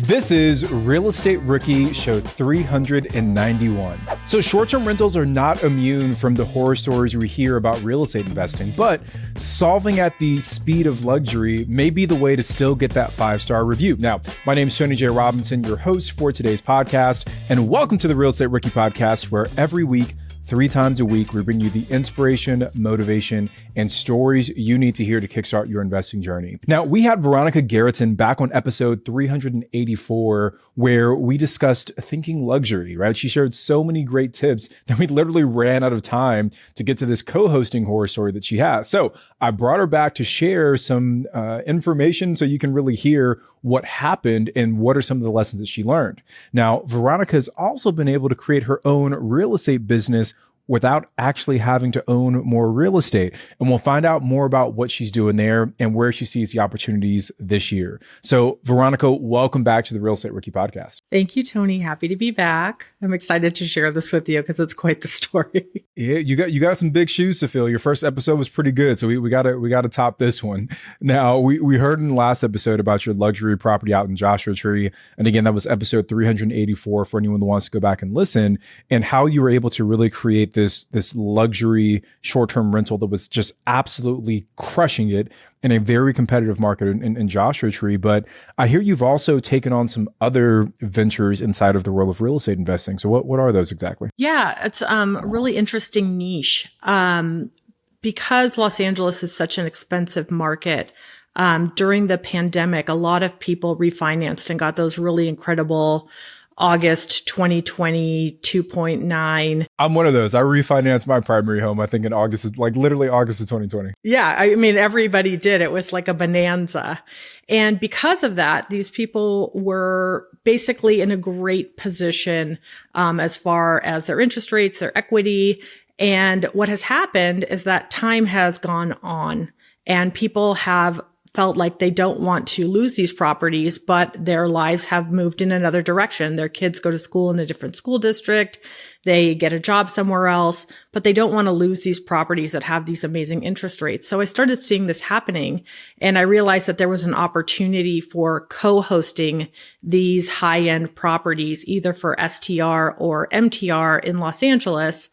This is Real Estate Rookie Show 391. So short-term rentals are not immune from the horror stories we hear about real estate investing, but solving at the speed of luxury may be the way to still get that 5-star review. Now, my name is Tony J. Robinson, your host for today's podcast, and welcome to the Real Estate Rookie Podcast, where every week, 3 times a week, we bring you the inspiration, motivation, and stories you need to hear to kickstart your investing journey. Now, we had Veronica Garreton back on episode 384, where we discussed thinking luxury, right? She shared so many great tips that we literally ran out of time to get to this co-hosting horror story that she has. So I brought her back to share some information so you can really hear what happened and what are some of the lessons that she learned. Now, Veronica has also been able to create her own real estate business without actually having to own more real estate. And we'll find out more about what she's doing there and where she sees the opportunities this year. So Veronica, welcome back to the Real Estate Rookie Podcast. Thank you, Tony. Happy to be back. I'm excited to share this with you because it's quite the story. Yeah, you got some big shoes to fill. Your first episode was pretty good. So we gotta top this one. Now, we heard in the last episode about your luxury property out in Joshua Tree. And again, that was episode 384 for anyone that wants to go back and listen, and how you were able to really create this luxury short-term rental that was just absolutely crushing it in a very competitive market in Joshua Tree. But I hear you've also taken on some other ventures inside of the world of real estate investing. So what are those exactly? Yeah, it's a really interesting niche. Because Los Angeles is such an expensive market, during the pandemic, a lot of people refinanced and got those really incredible August 2020 2.9. I'm one of those. I refinanced my primary home, I think in literally August of 2020. Yeah. I mean, everybody did. It was like a bonanza. And because of that, these people were basically in a great position, as far as their interest rates, their equity. And what has happened is that time has gone on and people have felt like they don't want to lose these properties, but their lives have moved in another direction. Their kids go to school in a different school district. They get a job somewhere else, but they don't want to lose these properties that have these amazing interest rates. So I started seeing this happening, and I realized that there was an opportunity for co-hosting these high-end properties, either for STR or MTR in Los Angeles.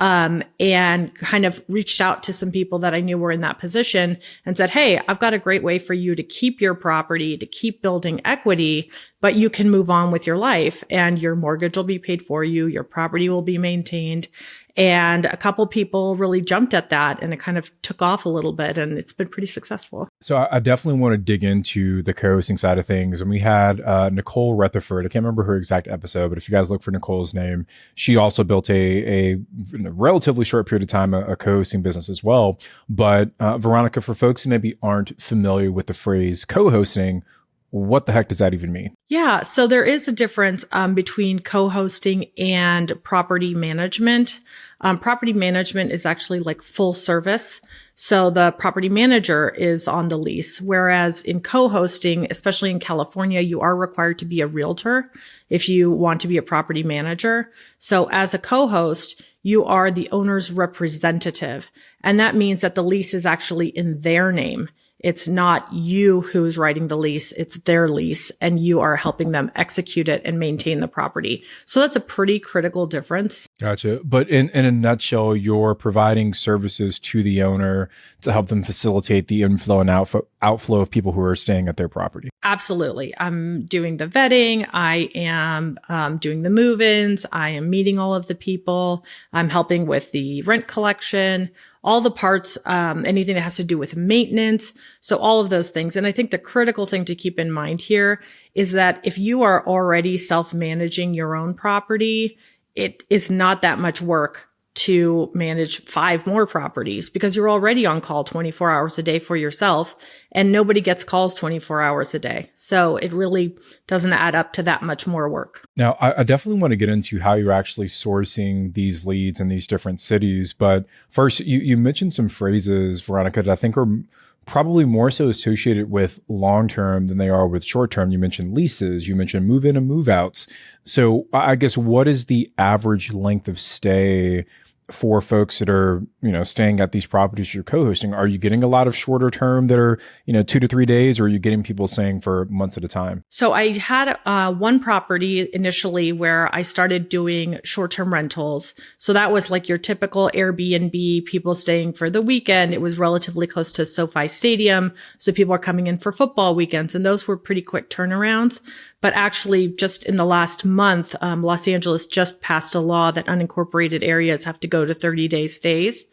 And kind of reached out to some people that I knew were in that position and said, hey, I've got a great way for you to keep your property, to keep building equity, but you can move on with your life and your mortgage will be paid for you. Your property will be maintained. And a couple people really jumped at that and it kind of took off a little bit and it's been pretty successful. So I definitely want to dig into the co-hosting side of things. And we had Nicole Rutherford. I can't remember her exact episode, but if you guys look for Nicole's name, she also built in a relatively short period of time, a co-hosting business as well. But Veronica, for folks who maybe aren't familiar with the phrase co-hosting, what the heck does that even mean? Yeah. So there is a difference between co-hosting and property management. Property management is actually like full service. So the property manager is on the lease. Whereas in co-hosting, especially in California, you are required to be a realtor if you want to be a property manager. So as a co-host, you are the owner's representative. And that means that the lease is actually in their name. It's not you who's writing the lease, it's their lease, and you are helping them execute it and maintain the property. So that's a pretty critical difference. Gotcha. But in a nutshell, you're providing services to the owner to help them facilitate the inflow and outflow of people who are staying at their property. Absolutely. I'm doing the vetting. I am doing the move-ins. I am meeting all of the people. I'm helping with the rent collection, all the parts, anything that has to do with maintenance. So all of those things. And I think the critical thing to keep in mind here is that if you are already self-managing your own property, it is not that much work to manage 5 more properties because you're already on call 24 hours a day for yourself and nobody gets calls 24 hours a day. So it really doesn't add up to that much more work. Now, I definitely want to get into how you're actually sourcing these leads in these different cities. But first, you mentioned some phrases, Veronica, that I think are probably more so associated with long-term than they are with short-term. You mentioned leases, you mentioned move-in and move-outs. So I guess what is the average length of stay for folks that are, staying at these properties you're co-hosting? Are you getting a lot of shorter term that are, 2 to 3 days, or are you getting people staying for months at a time? So I had one property initially where I started doing short-term rentals. So that was like your typical Airbnb, people staying for the weekend. It was relatively close to SoFi Stadium. So people are coming in for football weekends, and those were pretty quick turnarounds. But actually, just in the last month, Los Angeles just passed a law that unincorporated areas have to go to 30-day stays.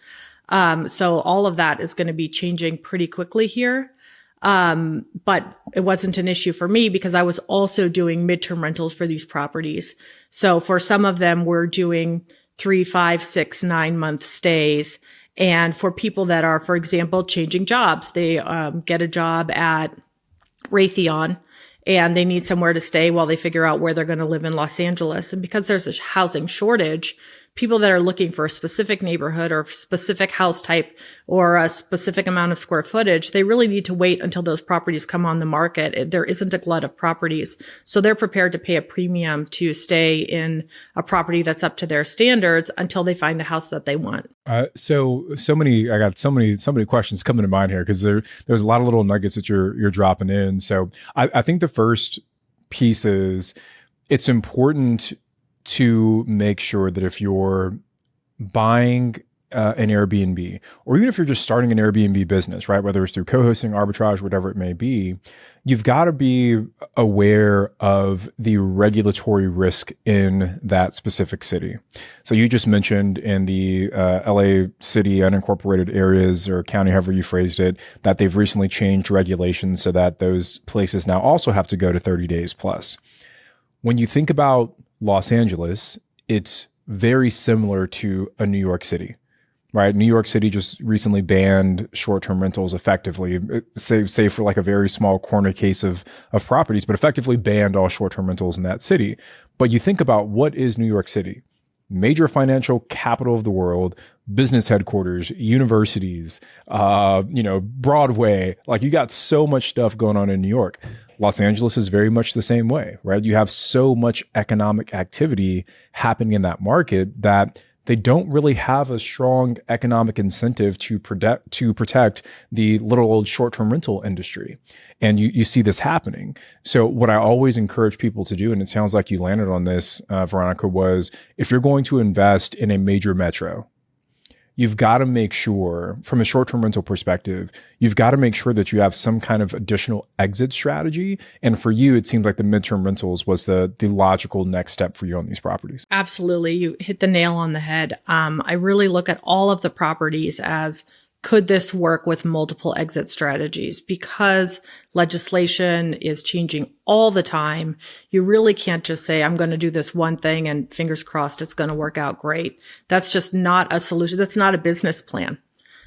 So all of that is going to be changing pretty quickly here. But it wasn't an issue for me because I was also doing midterm rentals for these properties. So for some of them, we're doing 3, 5, 6, 9-month stays. And for people that are, for example, changing jobs, they get a job at Raytheon and they need somewhere to stay while they figure out where they're going to live in Los Angeles. And because there's a housing shortage, people that are looking for a specific neighborhood or specific house type or a specific amount of square footage, they really need to wait until those properties come on the market. There isn't a glut of properties. So they're prepared to pay a premium to stay in a property that's up to their standards until they find the house that they want. I got so many questions coming to mind here because there's a lot of little nuggets that you're dropping in. So I think the first piece is it's important to make sure that if you're buying an Airbnb, or even if you're just starting an Airbnb business, right, whether it's through co-hosting, arbitrage, whatever it may be, you've got to be aware of the regulatory risk in that specific city. So you just mentioned in the LA city unincorporated areas or county, however you phrased it, that they've recently changed regulations so that those places now also have to go to 30 days plus. When you think about Los Angeles, it's very similar to a New York City, right? New York City just recently banned short-term rentals effectively, say for like a very small corner case of properties, but effectively banned all short-term rentals in that city. But you think about what is New York City? Major financial capital of the world, business headquarters, universities, Broadway, like you got so much stuff going on in New York. Los Angeles is very much the same way, right? You have so much economic activity happening in that market that they don't really have a strong economic incentive to protect the little old short-term rental industry. And you see this happening. So what I always encourage people to do, and it sounds like you landed on this, Veronica, was if you're going to invest in a major metro, you've got to make sure, from a short-term rental perspective, you've got to make sure that you have some kind of additional exit strategy. And for you, it seems like the midterm rentals was the logical next step for you on these properties. Absolutely. You hit the nail on the head. I really look at all of the properties as, could this work with multiple exit strategies? Because legislation is changing all the time. You really can't just say, I'm going to do this one thing and fingers crossed it's going to work out great. That's just not a solution. That's not a business plan.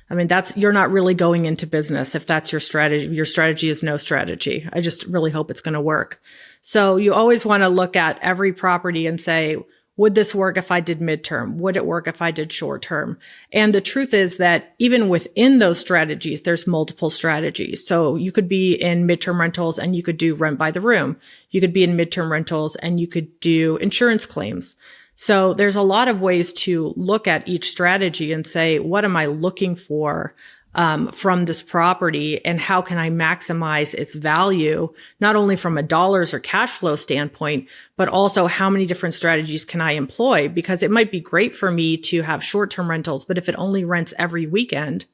I mean, you're not really going into business if that's your strategy. Your strategy is no strategy. I just really hope it's going to work. So you always want to look at every property and say, would this work if I did midterm? Would it work if I did short term? And the truth is that even within those strategies, there's multiple strategies. So you could be in midterm rentals and you could do rent by the room. You could be in midterm rentals and you could do insurance claims. So there's a lot of ways to look at each strategy and say, what am I looking for from this property and how can I maximize its value, not only from a dollars or cash flow standpoint, but also how many different strategies can I employ? Because it might be great for me to have short-term rentals, but if it only rents every weekend,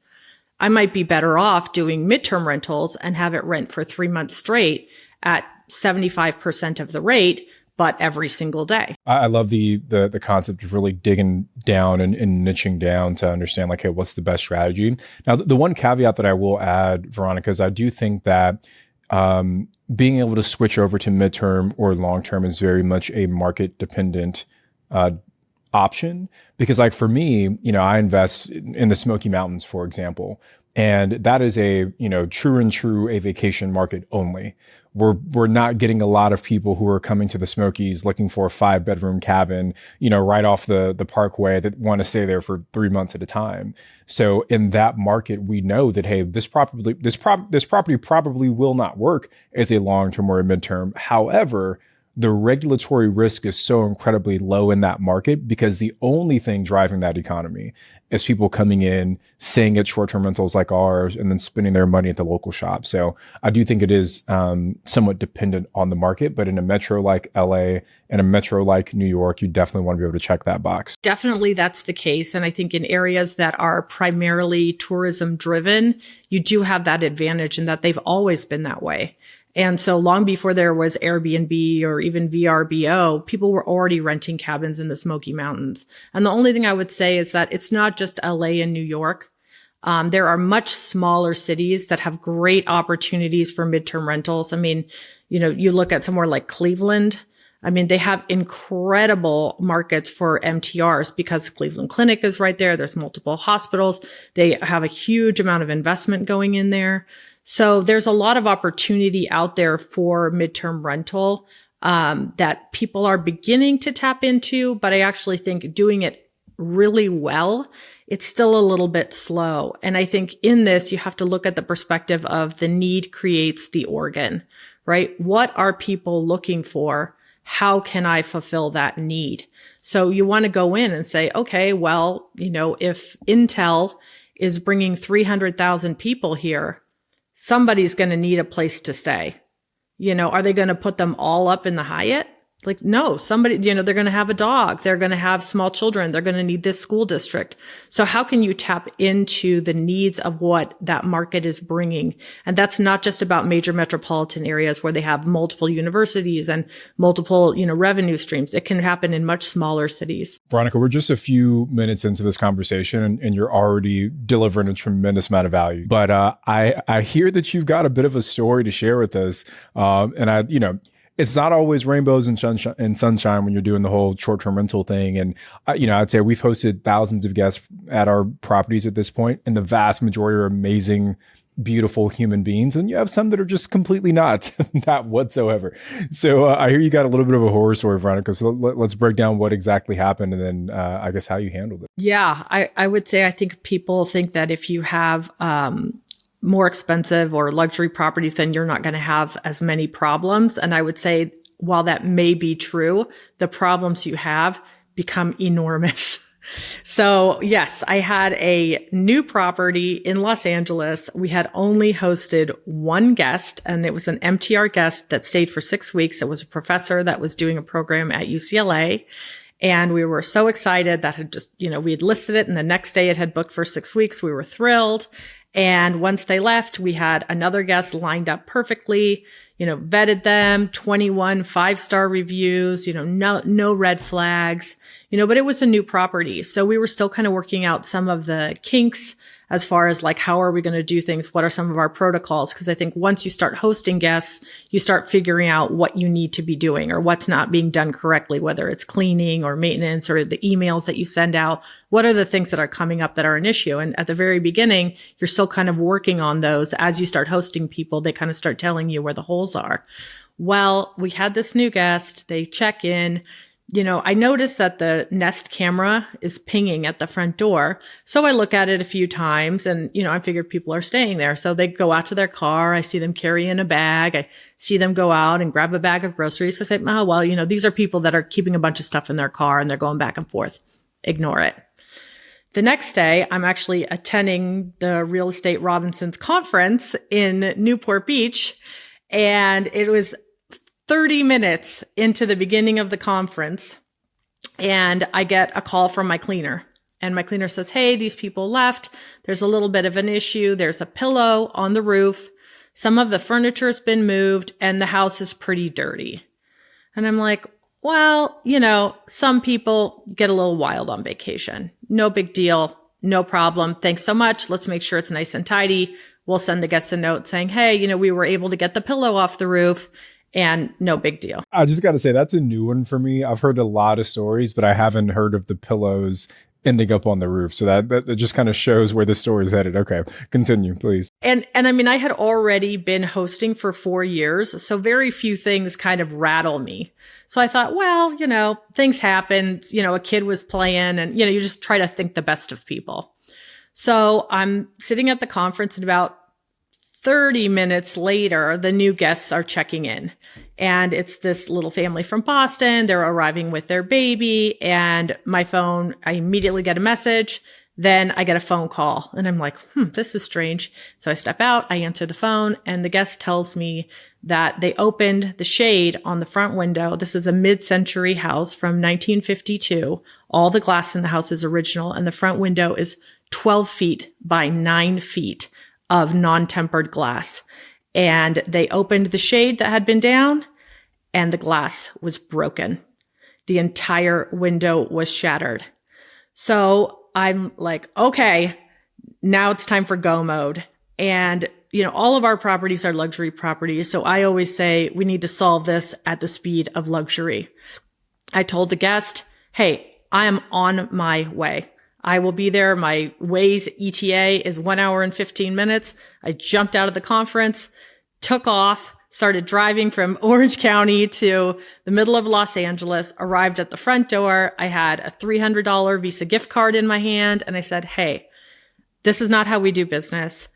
I might be better off doing midterm rentals and have it rent for 3 months straight at 75% of the rate, but every single day. I love the concept of really digging down and niching down to understand like, hey, what's the best strategy? Now, the one caveat that I will add, Veronica, is I do think that being able to switch over to midterm or long-term is very much a market dependent option. Because like for me, I invest in the Smoky Mountains, for example, and that is a, true and true a vacation market only. We're not getting a lot of people who are coming to the Smokies looking for a 5-bedroom cabin, right off the parkway that want to stay there for 3 months at a time. So in that market, we know that, hey, this property probably will not work as a long-term or a midterm. However, the regulatory risk is so incredibly low in that market because the only thing driving that economy is people coming in, staying at short-term rentals like ours, and then spending their money at the local shop. So I do think it is somewhat dependent on the market, but in a metro like LA and a metro like New York, you definitely want to be able to check that box. Definitely that's the case. And I think in areas that are primarily tourism driven, you do have that advantage in that they've always been that way. And so long before there was Airbnb or even VRBO, people were already renting cabins in the Smoky Mountains. And the only thing I would say is that it's not just LA and New York. There are much smaller cities that have great opportunities for midterm rentals. I mean, you look at somewhere like Cleveland. I mean, they have incredible markets for MTRs because Cleveland Clinic is right there. There's multiple hospitals. They have a huge amount of investment going in there. So there's a lot of opportunity out there for midterm rental that people are beginning to tap into. But I actually think doing it really well, it's still a little bit slow. And I think in this, you have to look at the perspective of the need creates the organ, right? What are people looking for? How can I fulfill that need? So you want to go in and say, okay, well, if Intel is bringing 300,000 people here, somebody's going to need a place to stay. Are they going to put them all up in the Hyatt? Like, no, somebody, they're going to have a dog. They're going to have small children. They're going to need this school district. So how can you tap into the needs of what that market is bringing? And that's not just about major metropolitan areas where they have multiple universities and multiple, revenue streams. It can happen in much smaller cities. Veronica, we're just a few minutes into this conversation and you're already delivering a tremendous amount of value. But I hear that you've got a bit of a story to share with us. It's not always rainbows and sunshine when you're doing the whole short-term rental thing. And, I'd say we've hosted thousands of guests at our properties at this point, and the vast majority are amazing, beautiful human beings. And you have some that are just completely not that whatsoever. So I hear you got a little bit of a horror story, Veronica. So let's break down what exactly happened and then I guess how you handled it. Yeah, I would say I think people think that if you have more expensive or luxury properties, then you're not going to have as many problems. And I would say, while that may be true, the problems you have become enormous. So yes, I had a new property in Los Angeles. We had only hosted one guest, and it was an MTR guest that stayed for 6 weeks. It was a professor that was doing a program at UCLA. And we were so excited that we had listed it, and the next day it had booked for 6 weeks. We were thrilled. And once they left, we had another guest lined up perfectly, vetted them, 21 5-star reviews, no red flags, but it was a new property. So we were still kind of working out some of the kinks as far as like, how are we going to do things? What are some of our protocols? Because I think once you start hosting guests, you start figuring out what you need to be doing or what's not being done correctly, whether it's cleaning or maintenance or the emails that you send out. What are the things that are coming up that are an issue? And at the very beginning, you're still kind of working on those. As you start hosting people, they kind of start telling you where the holes are. Well, we had this new guest. They check in. I noticed that the Nest camera is pinging at the front door. So I look at it a few times and, I figured people are staying there. So they go out to their car. I see them carry in a bag. I see them go out and grab a bag of groceries. So I say, oh, well, these are people that are keeping a bunch of stuff in their car and they're going back and forth. Ignore it. The next day, I'm actually attending the Real Estate Robinsons conference in Newport Beach. And it was 30 minutes into the beginning of the conference, and I get a call from my cleaner. And my cleaner says, hey, these people left. There's a little bit of an issue. There's a pillow on the roof. Some of the furniture's been moved, and the house is pretty dirty. And I'm like, well, some people get a little wild on vacation. No big deal. No problem. Thanks so much. Let's make sure it's nice and tidy. We'll send the guests a note saying, hey, we were able to get the pillow off the roof. And no big deal. I just got to say, that's a new one for me. I've heard a lot of stories, but I haven't heard of the pillows ending up on the roof. So that just kind of shows where the story is headed. Okay, continue, please. And I mean, I had already been hosting for 4 years, so very few things kind of rattle me. So I thought, well, things happen. A kid was playing and, you just try to think the best of people. So I'm sitting at the conference and about 30 minutes later, the new guests are checking in. And it's this little family from Boston. They're arriving with their baby. And my phone, I immediately get a message. Then I get a phone call and I'm like, this is strange. So I step out, I answer the phone, and the guest tells me that they opened the shade on the front window. This is a mid-century house from 1952. All the glass in the house is original, and the front window is 12 feet by 9 feet of non-tempered glass. And they opened the shade that had been down, and the glass was broken. The entire window was shattered. So I'm like, okay, now it's time for go mode. And, all of our properties are luxury properties. So I always say we need to solve this at the speed of luxury. I told the guest, hey, I am on my way. I will be there. My Waze ETA is 1 hour and 15 minutes. I jumped out of the conference, took off, started driving from Orange County to the middle of Los Angeles, arrived at the front door. I had a $300 Visa gift card in my hand. And I said, hey, this is not how we do business.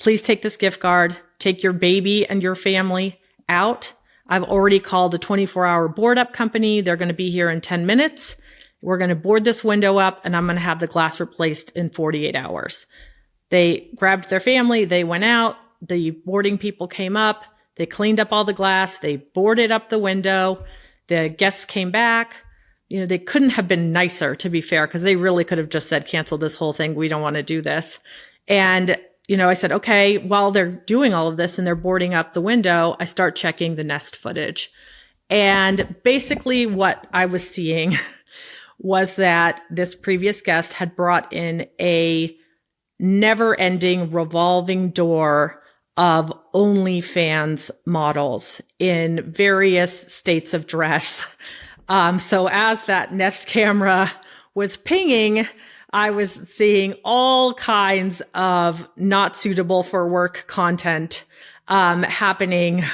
Please take this gift card, take your baby and your family out. I've already called a 24-hour board up company. They're going to be here in 10 minutes. We're going to board this window up and I'm going to have the glass replaced in 48 hours. They grabbed their family. They went out. The boarding people came up. They cleaned up all the glass. They boarded up the window. The guests came back. They couldn't have been nicer, to be fair, because they really could have just said, cancel this whole thing. We don't want to do this. And, I said, okay, while they're doing all of this and they're boarding up the window, I start checking the Nest footage. And basically what I was seeing was that this previous guest had brought in a never-ending revolving door of OnlyFans models in various states of dress. So as that Nest camera was pinging, I was seeing all kinds of not suitable for work content happening.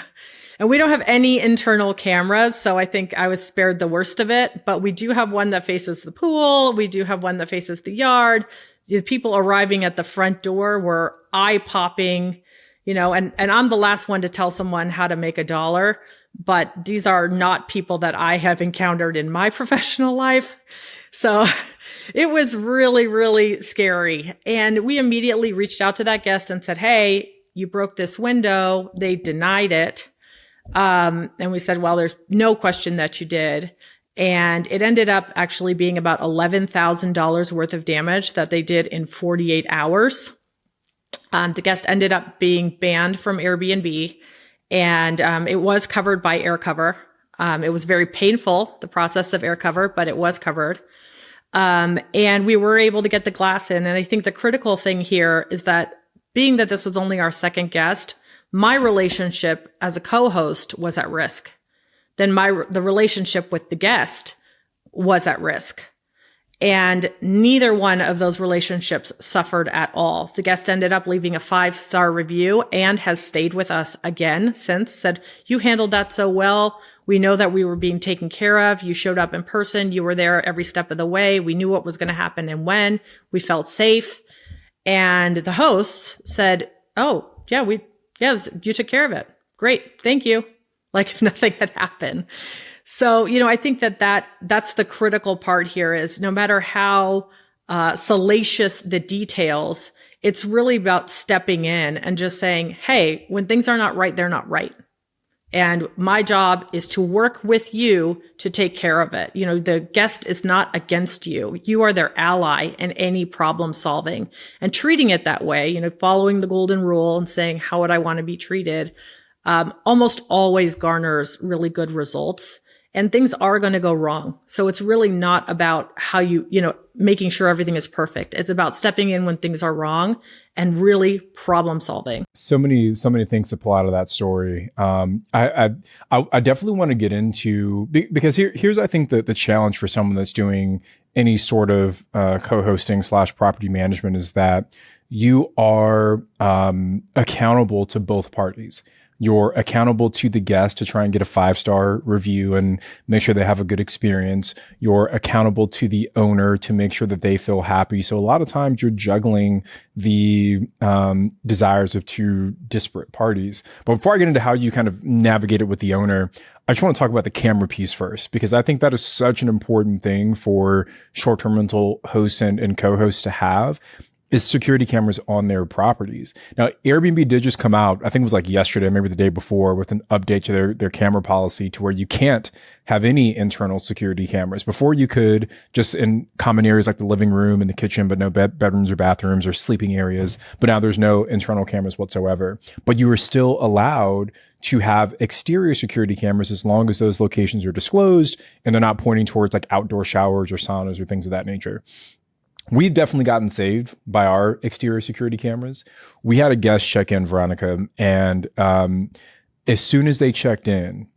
And we don't have any internal cameras, so I think I was spared the worst of it. But we do have one that faces the pool. We do have one that faces the yard. The people arriving at the front door were eye-popping. And I'm the last one to tell someone how to make $1, but these are not people that I have encountered in my professional life. So it was really, really scary. And we immediately reached out to that guest and said, hey, you broke this window. They denied it. And we said, well, there's no question that you did. And it ended up actually being about $11,000 worth of damage that they did in 48 hours. The guest ended up being banned from Airbnb, and it was covered by air cover. It was very painful, the process of air cover, but it was covered. And we were able to get the glass in. And I think the critical thing here is that being that this was only our second guest, my relationship as a co-host was at risk. Then the relationship with the guest was at risk. And neither one of those relationships suffered at all. The guest ended up leaving a 5-star review and has stayed with us again since, said, you handled that so well. We know that we were being taken care of. You showed up in person. You were there every step of the way. We knew what was going to happen and when. We felt safe. And the hosts said, oh, yeah, you took care of it. Great. Thank you. Like if nothing had happened. So, I think that's the critical part here is no matter how salacious the details, it's really about stepping in and just saying, hey, when things are not right, they're not right. And my job is to work with you to take care of it. The guest is not against you. You are their ally in any problem solving, and treating it that way, following the golden rule and saying, how would I want to be treated? Almost always garners really good results. And things are going to go wrong. So it's really not about how making sure everything is perfect. It's about stepping in when things are wrong and really problem solving. So many things to pull out of that story. I definitely want to get into, because here's, I think, the challenge for someone that's doing any sort of co-hosting / property management is that you are accountable to both parties. You're accountable to the guest to try and get a 5-star review and make sure they have a good experience. You're accountable to the owner to make sure that they feel happy. So a lot of times you're juggling the desires of two disparate parties. But before I get into how you kind of navigate it with the owner, I just want to talk about the camera piece first, because I think that is such an important thing for short-term rental hosts and co-hosts to have, is security cameras on their properties. Now, Airbnb did just come out, I think it was like yesterday, maybe the day before, with an update to their camera policy to where you can't have any internal security cameras. Before you could, just in common areas like the living room and the kitchen, but no bedrooms or bathrooms or sleeping areas. But now there's no internal cameras whatsoever. But you are still allowed to have exterior security cameras as long as those locations are disclosed and they're not pointing towards like outdoor showers or saunas or things of that nature. We've definitely gotten saved by our exterior security cameras. We had a guest check in, Veronica, and as soon as they checked in,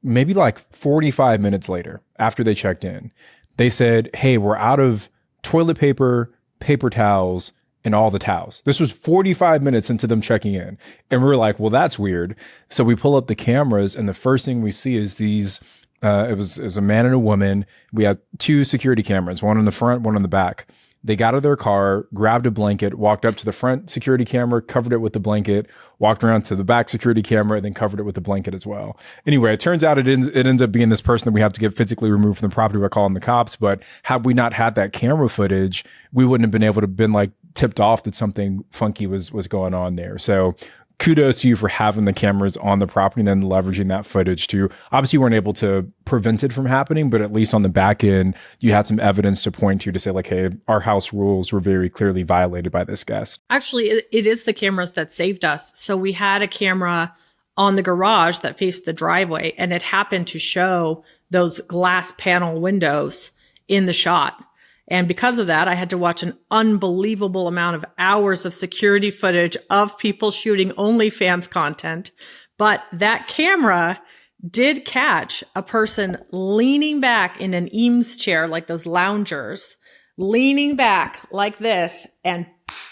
maybe like 45 minutes later, after they checked in, they said, "Hey, we're out of toilet paper, paper towels, and all the towels." This was 45 minutes into them checking in. And we were like, well, that's weird. So we pull up the cameras, and the first thing we see is these it was a man and a woman. We had 2 security cameras, one in the front, one in the back. They got out of their car, grabbed a blanket, walked up to the front security camera, covered it with the blanket, walked around to the back security camera, and then covered it with the blanket as well. Anyway, it turns out it ends up being this person that we have to get physically removed from the property by calling the cops. But had we not had that camera footage, we wouldn't have been able to been like tipped off that something funky was going on there. So kudos to you for having the cameras on the property and then leveraging that footage to, obviously you weren't able to prevent it from happening, but at least on the back end, you had some evidence to point to say like, hey, our house rules were very clearly violated by this guest. Actually, it is the cameras that saved us. So we had a camera on the garage that faced the driveway, and it happened to show those glass panel windows in the shot. And because of that, I had to watch an unbelievable amount of hours of security footage of people shooting OnlyFans content. But that camera did catch a person leaning back in an Eames chair, like those loungers, leaning back like this, and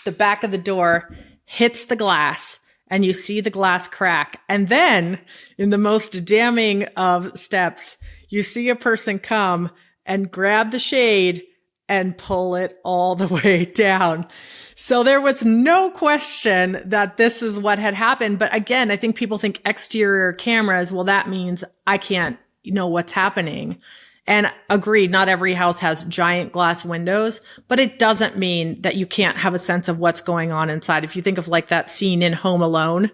the back of the door hits the glass, and you see the glass crack. And then, in the most damning of steps, you see a person come and grab the shade and pull it all the way down. So there was no question that this is what had happened. But again, I think people think exterior cameras, well, that means I can't know what's happening. And agreed, not every house has giant glass windows, but it doesn't mean that you can't have a sense of what's going on inside. If you think of like that scene in Home Alone,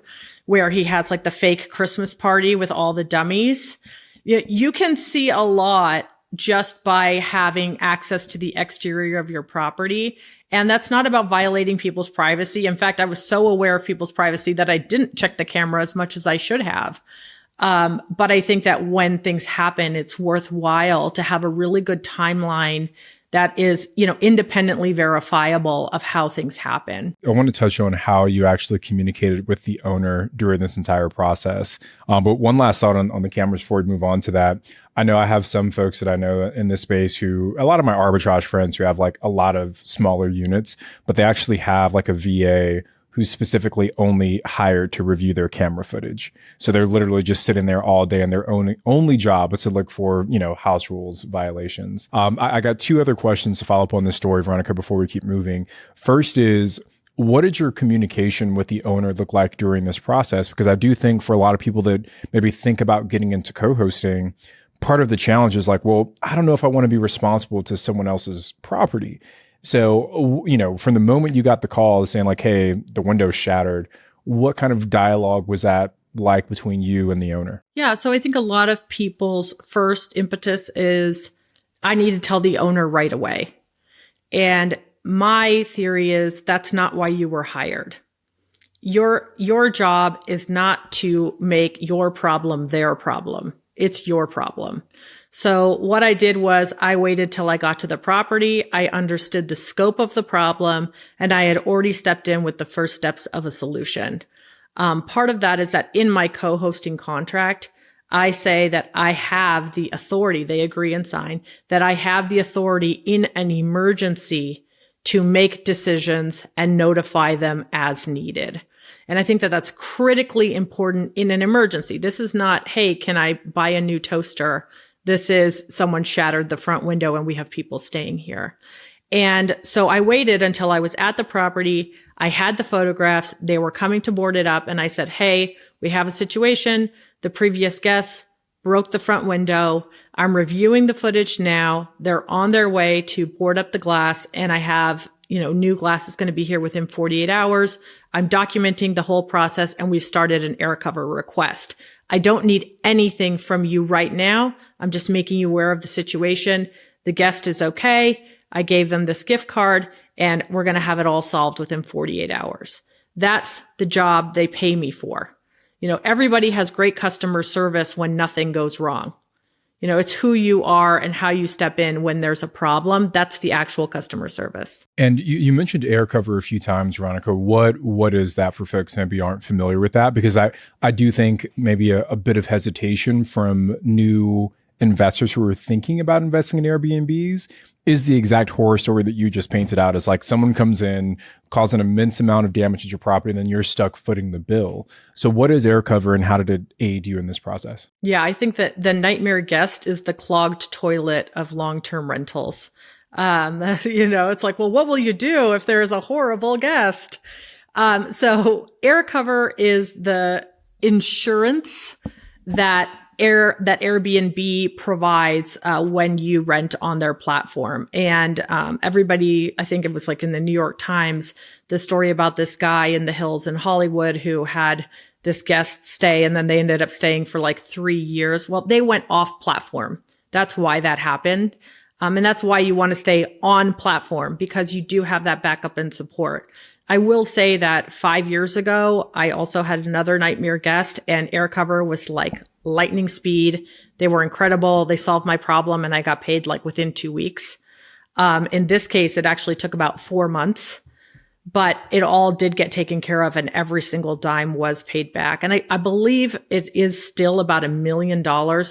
where he has like the fake Christmas party with all the dummies, you can see a lot just by having access to the exterior of your property. And that's not about violating people's privacy. In fact, I was so aware of people's privacy that I didn't check the camera as much as I should have. But I think that when things happen, it's worthwhile to have a really good timeline that is, independently verifiable of how things happen. I want to touch on how you actually communicated with the owner during this entire process. But one last thought on the cameras before we move on to that. I know I have some folks that I know in this space who, a lot of my arbitrage friends who have like a lot of smaller units, but they actually have like a VA who's specifically only hired to review their camera footage. So they're literally just sitting there all day, and their only job is to look for, house rules violations. I got 2 other questions to follow up on this story, Veronica, before we keep moving. First is, what did your communication with the owner look like during this process? Because I do think for a lot of people that maybe think about getting into co-hosting, part of the challenge is like, well, I don't know if I want to be responsible to someone else's property. So, from the moment you got the call saying like, hey, the window's shattered, what kind of dialogue was that like between you and the owner? Yeah. So I think a lot of people's first impetus is, I need to tell the owner right away. And my theory is that's not why you were hired. Your job is not to make your problem their problem. It's your problem. So what I did was I waited till I got to the property. I understood the scope of the problem, and I had already stepped in with the first steps of a solution. Part of that is that in my co-hosting contract, I say that I have the authority, they agree and sign, that I have the authority in an emergency to make decisions and notify them as needed. And I think that that's critically important in an emergency. This is not, hey, can I buy a new toaster? This is someone shattered the front window and we have people staying here. And so I waited until I was at the property. I had the photographs. They were coming to board it up. And I said, hey, we have a situation. The previous guests broke the front window. I'm reviewing the footage now. They're on their way to board up the glass. And I have, new glass is going to be here within 48 hours. I'm documenting the whole process and we've started an air cover request. I don't need anything from you right now. I'm just making you aware of the situation. The guest is okay. I gave them this gift card and we're going to have it all solved within 48 hours. That's the job they pay me for. Everybody has great customer service when nothing goes wrong. It's who you are and how you step in when there's a problem. That's the actual customer service. And you mentioned air cover a few times, Veronica. What is that for folks who maybe aren't familiar with that? Because I do think maybe a bit of hesitation from new investors who are thinking about investing in Airbnbs is the exact horror story that you just painted out. Is like someone comes in, causes an immense amount of damage to your property, and then you're stuck footing the bill. So what is air cover and how did it aid you in this process? Yeah, I think that the nightmare guest is the clogged toilet of long-term rentals. It's like, well, what will you do if there is a horrible guest? So air cover is the insurance that Airbnb provides when you rent on their platform. And everybody, I think it was like in the New York Times, the story about this guy in the hills in Hollywood who had this guest stay and then they ended up staying for like 3 years. Well, they went off platform. That's why that happened. And that's why you want to stay on platform, because you do have that backup and support. I will say that 5 years ago, I also had another nightmare guest and air cover was like lightning speed. They were incredible. They solved my problem and I got paid like within 2 weeks. In this case, it actually took about 4 months, but it all did get taken care of and every single dime was paid back. And I believe it is still about $1 million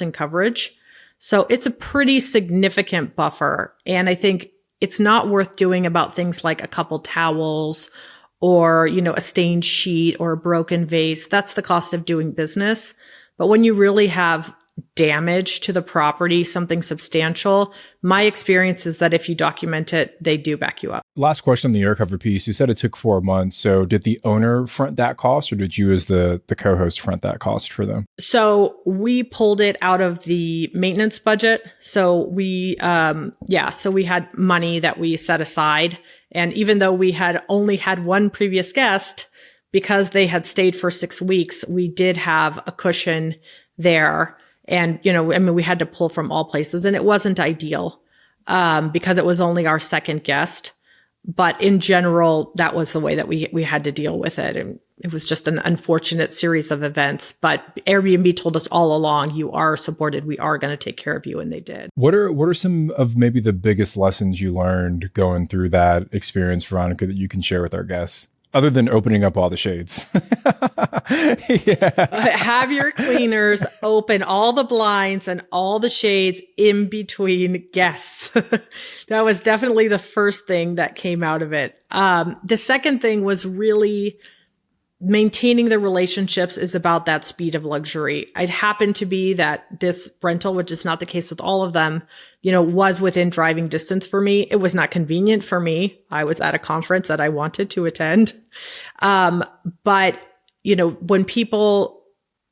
in coverage. So it's a pretty significant buffer. And I think it's not worth doing about things like a couple towels or, a stained sheet or a broken vase. That's the cost of doing business. But when you really have damage to the property, something substantial, my experience is that if you document it, they do back you up. Last question on the air cover piece. You said it took 4 months. So did the owner front that cost or did you as the co-host front that cost for them? So we pulled it out of the maintenance budget. So we had money that we set aside. And even though we had only had one previous guest, because they had stayed for 6 weeks, we did have a cushion there. And, we had to pull from all places and it wasn't ideal, because it was only our second guest. But in general, that was the way that we had to deal with it. And it was just an unfortunate series of events. But Airbnb told us all along, you are supported. We are going to take care of you. And they did. What are some of maybe the biggest lessons you learned going through that experience, Veronica, that you can share with our guests? Other than opening up all the shades. Yeah. Have your cleaners open all the blinds and all the shades in between guests. That was definitely the first thing that came out of it. The second thing was really maintaining the relationships is about that speed of luxury. It happened to be that this rental, which is not the case with all of them, was within driving distance for me. It was not convenient for me. I was at a conference that I wanted to attend. But when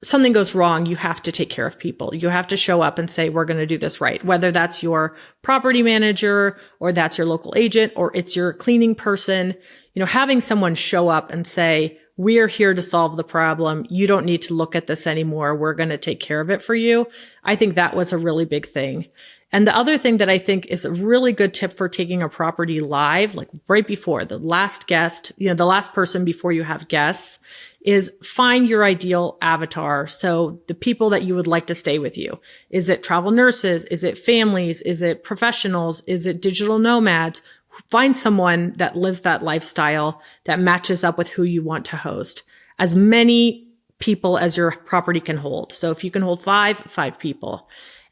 something goes wrong, you have to take care of people. You have to show up and say, we're going to do this right. Whether that's your property manager or that's your local agent or it's your cleaning person, having someone show up and say, we're here to solve the problem. You don't need to look at this anymore. We're going to take care of it for you. I think that was a really big thing. And the other thing that I think is a really good tip for taking a property live, like right before the last guest, the last person before you have guests, is find your ideal avatar. So the people that you would like to stay with you. Is it travel nurses? Is it families? Is it professionals? Is it digital nomads? Find someone that lives that lifestyle that matches up with who you want to host. As many people as your property can hold. So if you can hold five people.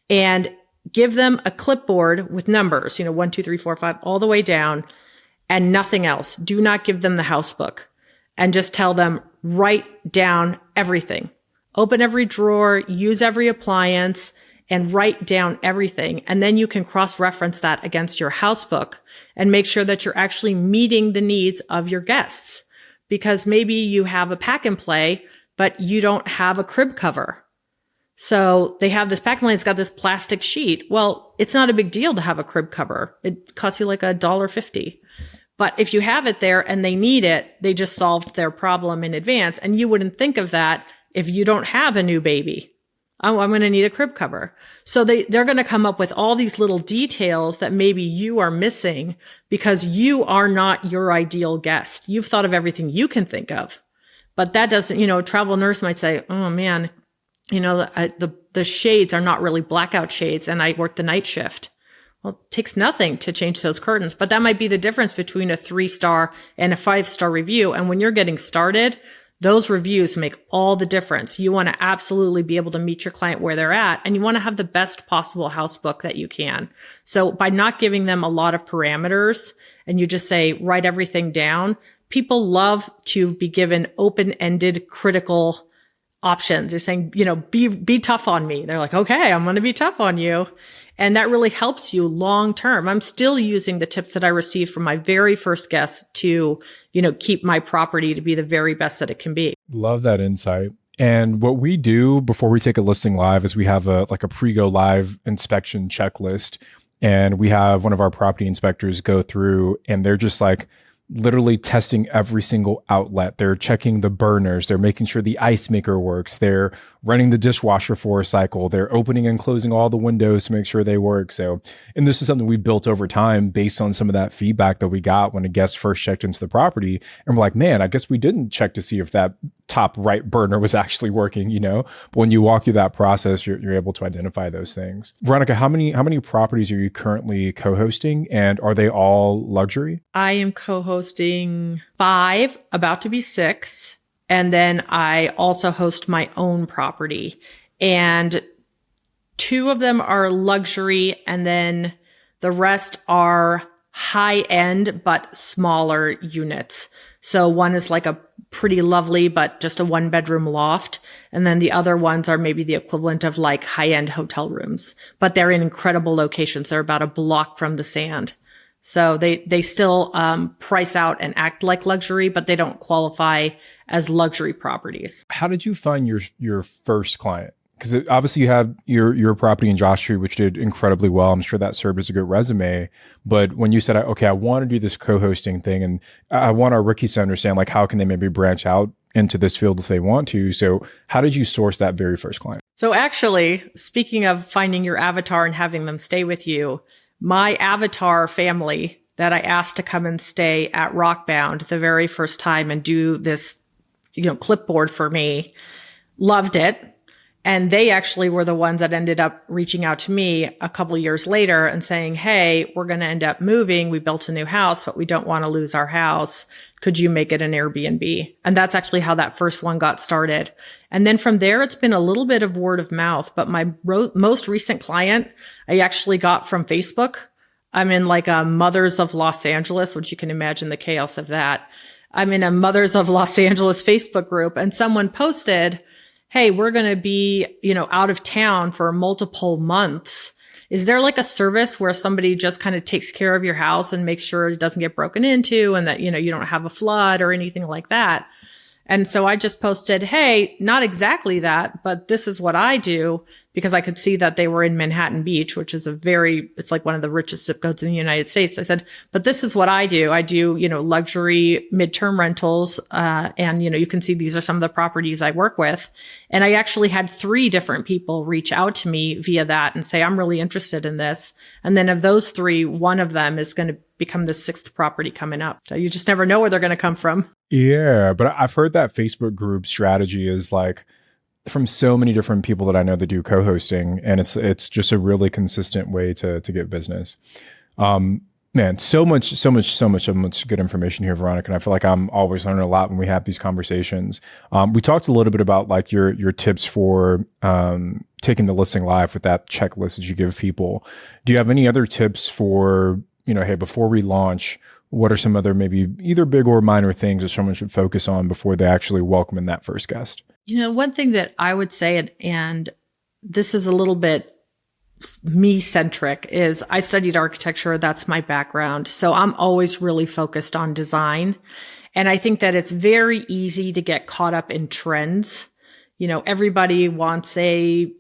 And give them a clipboard with numbers, 1, 2, 3, 4, 5, all the way down, and nothing else. Do not give them the house book. and just tell them, write down everything. Open every drawer, use every appliance, and write down everything. And then you can cross-reference that against your house book and make sure that you're actually meeting the needs of your guests. Because maybe you have a pack and play, but you don't have a crib cover. So they have this pack and play, it's got this plastic sheet. Well, it's not a big deal to have a crib cover. It costs you like $1.50. But if you have it there and they need it, they just solved their problem in advance. And you wouldn't think of that if you don't have a new baby. Oh, I'm going to need a crib cover. So they're going to come up with all these little details that maybe you are missing because you are not your ideal guest. You've thought of everything you can think of, but that doesn't, a travel nurse might say, oh man, the shades are not really blackout shades and I work the night shift. Well, it takes nothing to change those curtains, but that might be the difference between a 3-star and a 5-star review. And when you're getting started, those reviews make all the difference. You want to absolutely be able to meet your client where they're at, and you want to have the best possible house book that you can. So by not giving them a lot of parameters and you just say, write everything down, people love to be given open-ended critical options. They're saying, be tough on me. They're like, okay, I'm going to be tough on you. And that really helps you long term. I'm still using the tips that I received from my very first guest to, keep my property to be the very best that it can be. Love that insight. And what we do before we take a listing live is we have a pre-go live inspection checklist. And we have one of our property inspectors go through and they're just like, literally testing every single outlet. They're checking the burners. They're making sure the ice maker works. They're running the dishwasher for a cycle. They're opening and closing all the windows to make sure they work. So, and this is something we built over time based on some of that feedback that we got when a guest first checked into the property. And we're like, man, I guess we didn't check to see if that top right burner was actually working, But when you walk through that process, you're able to identify those things. Veronica, how many properties are you currently co-hosting, and are they all luxury? I am co-hosting 5, about to be 6. And then I also host my own property, and 2 of them are luxury. And then the rest are high end, but smaller units. So one is like a pretty lovely, but just a 1-bedroom loft. And then the other ones are maybe the equivalent of like high end hotel rooms, but they're in incredible locations. They're about a block from the sand. So they still price out and act like luxury, but they don't qualify as luxury properties. How did you find your first client? Because obviously you have your property in Josh Tree, which did incredibly well. I'm sure that served as a good resume. But when you said, okay, I want to do this co-hosting thing, and I want our rookies to understand, like, how can they maybe branch out into this field if they want to? So how did you source that very first client? So actually, speaking of finding your avatar and having them stay with you, my avatar family that I asked to come and stay at Rockbound the very first time and do this, clipboard for me, loved it. And they actually were the ones that ended up reaching out to me a couple of years later and saying, hey, we're going to end up moving. We built a new house, but we don't want to lose our house. Could you make it an Airbnb? And that's actually how that first one got started. And then from there, it's been a little bit of word of mouth. But my most recent client, I actually got from Facebook. I'm in like a Mothers of Los Angeles, which you can imagine the chaos of that. I'm in a Mothers of Los Angeles Facebook group, and someone posted, hey, we're going to be, out of town for multiple months. Is there like a service where somebody just kind of takes care of your house and makes sure it doesn't get broken into and that, you don't have a flood or anything like that? And so I just posted, hey, not exactly that, but this is what I do, because I could see that they were in Manhattan Beach, which is it's like one of the richest zip codes in the United States. I said, but this is what I do. I do, luxury midterm rentals. And, you can see these are some of the properties I work with. And I actually had 3 different people reach out to me via that and say, I'm really interested in this. And then of those 3, one of them is going to become the 6th property coming up. So you just never know where they're going to come from. Yeah, but I've heard that Facebook group strategy is like from so many different people that I know that do co-hosting, and it's just a really consistent way to get business. Man, so much good information here, Veronica. And I feel like I'm always learning a lot when we have these conversations. We talked a little bit about like your tips for taking the listing live with that checklist that you give people. Do you have any other tips for, hey, before we launch, what are some other maybe either big or minor things that someone should focus on before they actually welcome in that first guest? One thing that I would say, and this is a little bit me-centric, is I studied architecture. That's my background. So I'm always really focused on design. And I think that it's very easy to get caught up in trends. Everybody wants a,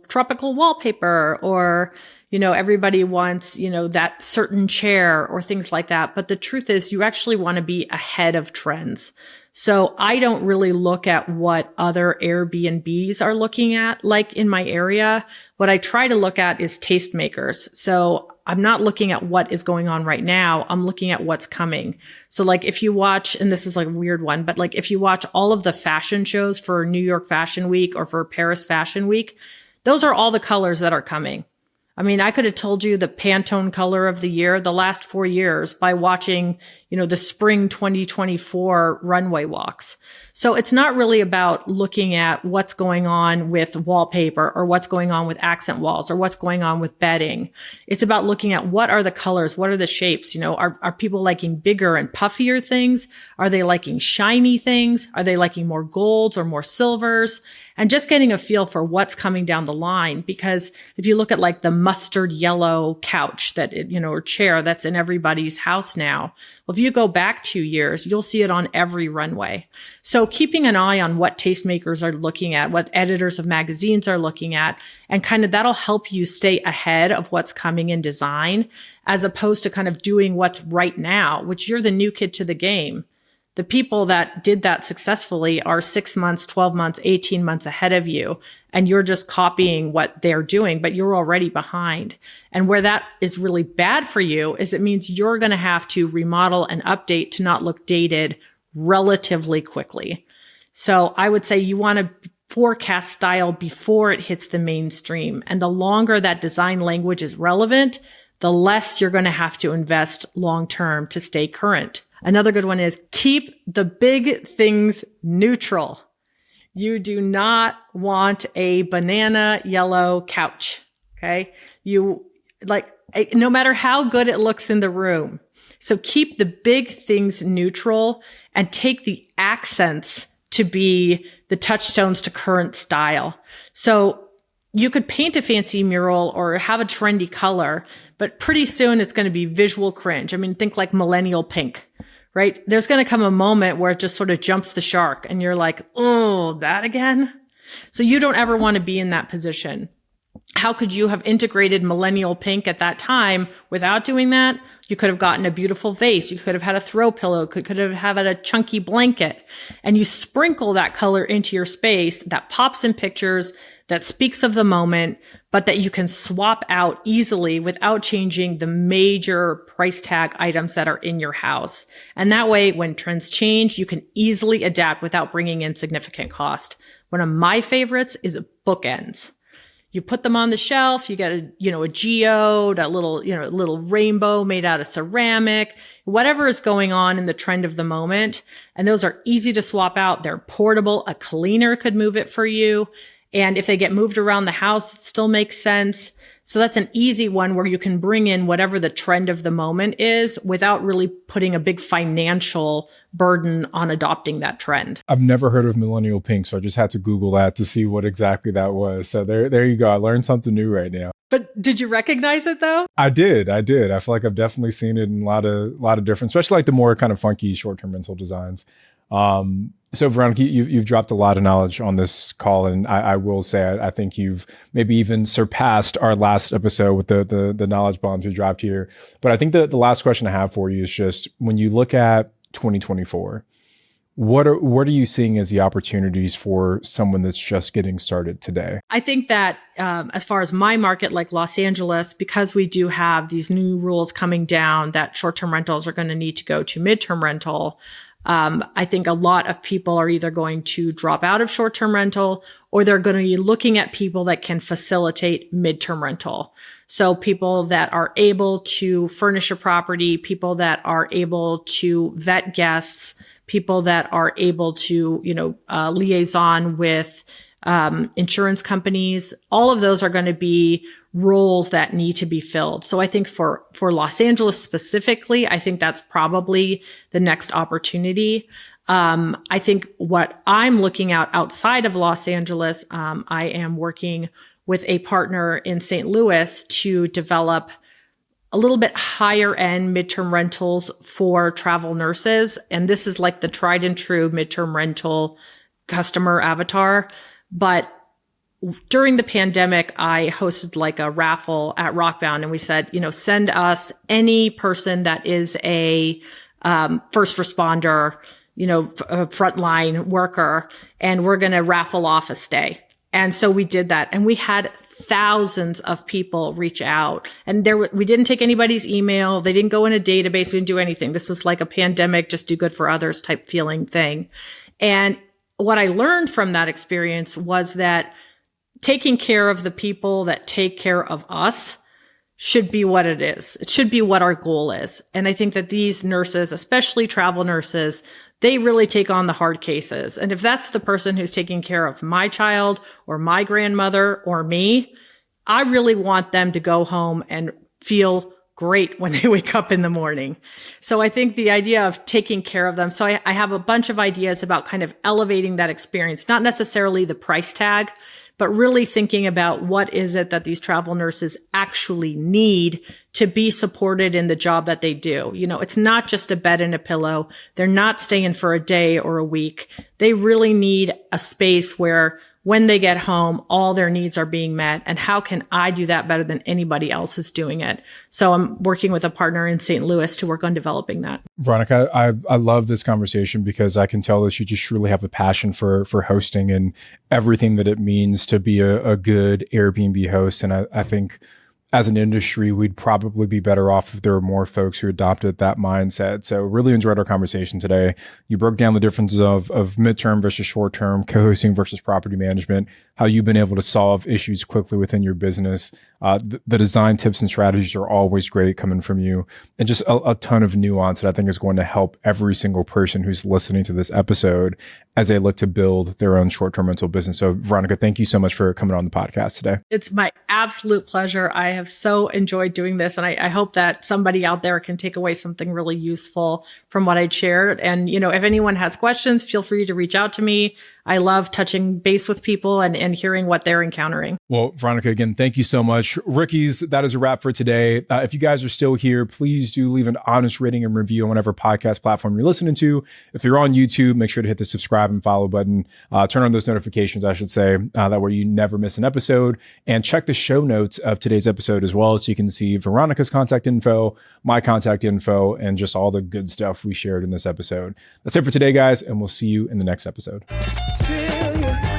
tropical wallpaper, or, everybody wants, that certain chair or things like that. But the truth is you actually want to be ahead of trends. So I don't really look at what other Airbnbs are looking at, like in my area. What I try to look at is tastemakers. So I'm not looking at what is going on right now. I'm looking at what's coming. So like if you watch, and this is like a weird one, but like if you watch all of the fashion shows for New York Fashion Week or for Paris Fashion Week, those are all the colors that are coming. I mean, I could have told you the Pantone color of the year, the last 4 years, by watching, the spring 2024 runway walks. So it's not really about looking at what's going on with wallpaper or what's going on with accent walls or what's going on with bedding. It's about looking at what are the colors, what are the shapes, are people liking bigger and puffier things? Are they liking shiny things? Are they liking more golds or more silvers? And just getting a feel for what's coming down the line. Because if you look at like the mustard yellow couch that, or chair that's in everybody's house now, well, if you go back 2 years, you'll see it on every runway. So keeping an eye on what tastemakers are looking at, what editors of magazines are looking at, and kind of that'll help you stay ahead of what's coming in design, as opposed to kind of doing what's right now, which you're the new kid to the game. The people that did that successfully are 6 months, 12 months, 18 months ahead of you. And you're just copying what they're doing, but you're already behind. And where that is really bad for you is it means you're going to have to remodel and update to not look dated relatively quickly. So I would say you want to forecast style before it hits the mainstream. And the longer that design language is relevant, the less you're going to have to invest long term to stay current. Another good one is keep the big things neutral. You do not want a banana yellow couch. Okay. No matter how good it looks in the room. So keep the big things neutral and take the accents to be the touchstones to current style. So you could paint a fancy mural or have a trendy color, but pretty soon it's going to be visual cringe. I mean, think like millennial pink, right? There's going to come a moment where it just sort of jumps the shark and you're like, oh, that again? So you don't ever want to be in that position. How could you have integrated millennial pink at that time without doing that? You could have gotten a beautiful vase. You could have had a throw pillow, could have had a chunky blanket, and you sprinkle that color into your space that pops in pictures, that speaks of the moment, but that you can swap out easily without changing the major price tag items that are in your house. And that way, when trends change, you can easily adapt without bringing in significant cost. One of my favorites is bookends. You put them on the shelf, you get a geode, a little rainbow made out of ceramic, whatever is going on in the trend of the moment. And those are easy to swap out. They're portable. A cleaner could move it for you. And if they get moved around the house, it still makes sense. So that's an easy one where you can bring in whatever the trend of the moment is without really putting a big financial burden on adopting that trend. I've never heard of millennial pink, so I just had to Google that to see what exactly that was. So there you go. I learned something new right now. But did you recognize it though? I did. I feel like I've definitely seen it in a lot of different, especially like the more kind of funky short-term rental designs. So Veronica, you've dropped a lot of knowledge on this call, and I will say I think you've maybe even surpassed our last episode with the knowledge bombs we dropped here. But I think the last question I have for you is just when you look at 2024, what are you seeing as the opportunities for someone that's just getting started today? I think that as far as my market, like Los Angeles, because we do have these new rules coming down that short-term rentals are going to need to go to midterm rental. I think a lot of people are either going to drop out of short-term rental or they're going to be looking at people that can facilitate midterm rental. So people that are able to furnish a property, people that are able to vet guests, people that are able to, liaison with insurance companies. All of those are going to be roles that need to be filled. So I think for Los Angeles specifically, I think that's probably the next opportunity. I think what I'm looking at outside of Los Angeles, I am working with a partner in St. Louis to develop a little bit higher end midterm rentals for travel nurses. And this is like the tried and true midterm rental customer avatar. But during the pandemic, I hosted like a raffle at Rockbound, and we said, send us any person that is a first responder, a frontline worker, and we're going to raffle off a stay. And so we did that, and we had thousands of people reach out, and we didn't take anybody's email. They didn't go in a database. We didn't do anything. This was like a pandemic, just do good for others type feeling thing. And what I learned from that experience was that taking care of the people that take care of us should be what it is. It should be what our goal is. And I think that these nurses, especially travel nurses, they really take on the hard cases. And if that's the person who's taking care of my child or my grandmother or me, I really want them to go home and feel great when they wake up in the morning. So I think the idea of taking care of them. So I have a bunch of ideas about kind of elevating that experience, not necessarily the price tag, but really thinking about what is it that these travel nurses actually need to be supported in the job that they do. It's not just a bed and a pillow. They're not staying for a day or a week. They really need a space where when they get home, all their needs are being met. And how can I do that better than anybody else is doing it? So I'm working with a partner in St. Louis to work on developing that. Veronica, I love this conversation because I can tell that you just truly have a passion for hosting and everything that it means to be a good Airbnb host. And I think as an industry, we'd probably be better off if there were more folks who adopted that mindset. So really enjoyed our conversation today. You broke down the differences of midterm versus short-term, co-hosting versus property management, how you've been able to solve issues quickly within your business. The design tips and strategies are always great coming from you, and just a ton of nuance that I think is going to help every single person who's listening to this episode as they look to build their own short-term rental business. So Veronica, thank you so much for coming on the podcast today. It's my absolute pleasure. I have so enjoyed doing this, and I hope that somebody out there can take away something really useful from what I shared. And, if anyone has questions, feel free to reach out to me. I love touching base with people and hearing what they're encountering. Well, Veronica, again, thank you so much. Rookies, that is a wrap for today. If you guys are still here, please do leave an honest rating and review on whatever podcast platform you're listening to. If you're on YouTube, make sure to hit the subscribe and follow button. Turn on those notifications, I should say. That way you never miss an episode. And check the show notes of today's episode as well, so you can see Veronica's contact info, my contact info, and just all the good stuff we shared in this episode. That's it for today, guys, and we'll see you in the next episode. Still,